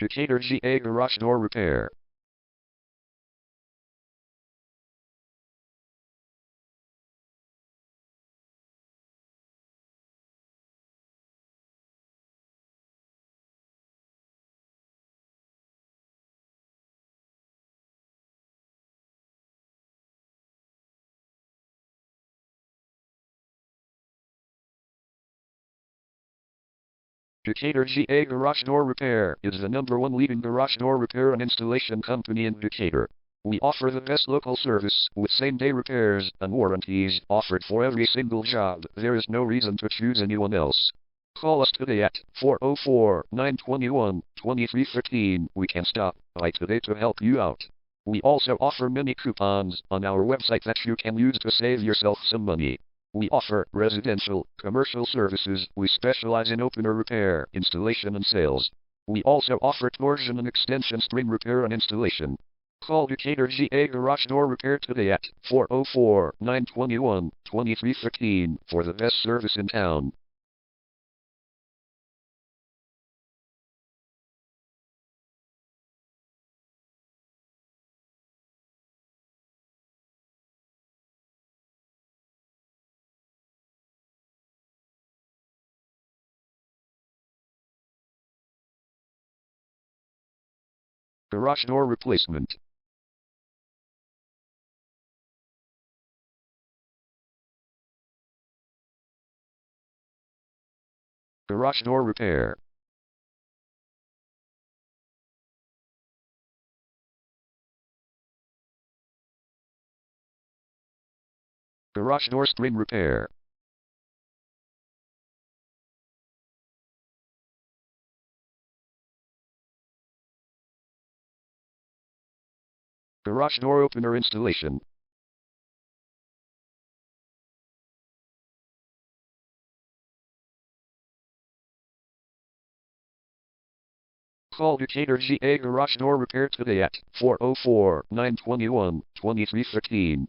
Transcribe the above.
Decatur GA Garage Door Repair. Decatur GA Garage Door Repair is the #1 leading garage door repair and installation company in Decatur. We offer the best local service with same-day repairs and warranties offered for every single job. There is no reason to choose anyone else. Call us today at 404-921-2313. We can stop by today to help you out. We also offer many coupons on our website that you can use to save yourself some money. We offer residential, commercial services. We specialize in opener repair, installation and sales. We also offer torsion and extension string repair and installation. Call Decatur GA Garage Door Repair today at 404-921-2313 for the best service in town. Garage door replacement. Garage door repair. Garage door string repair. Garage door opener installation. Call Decatur GA Garage Door Repair today at 404-921-2313.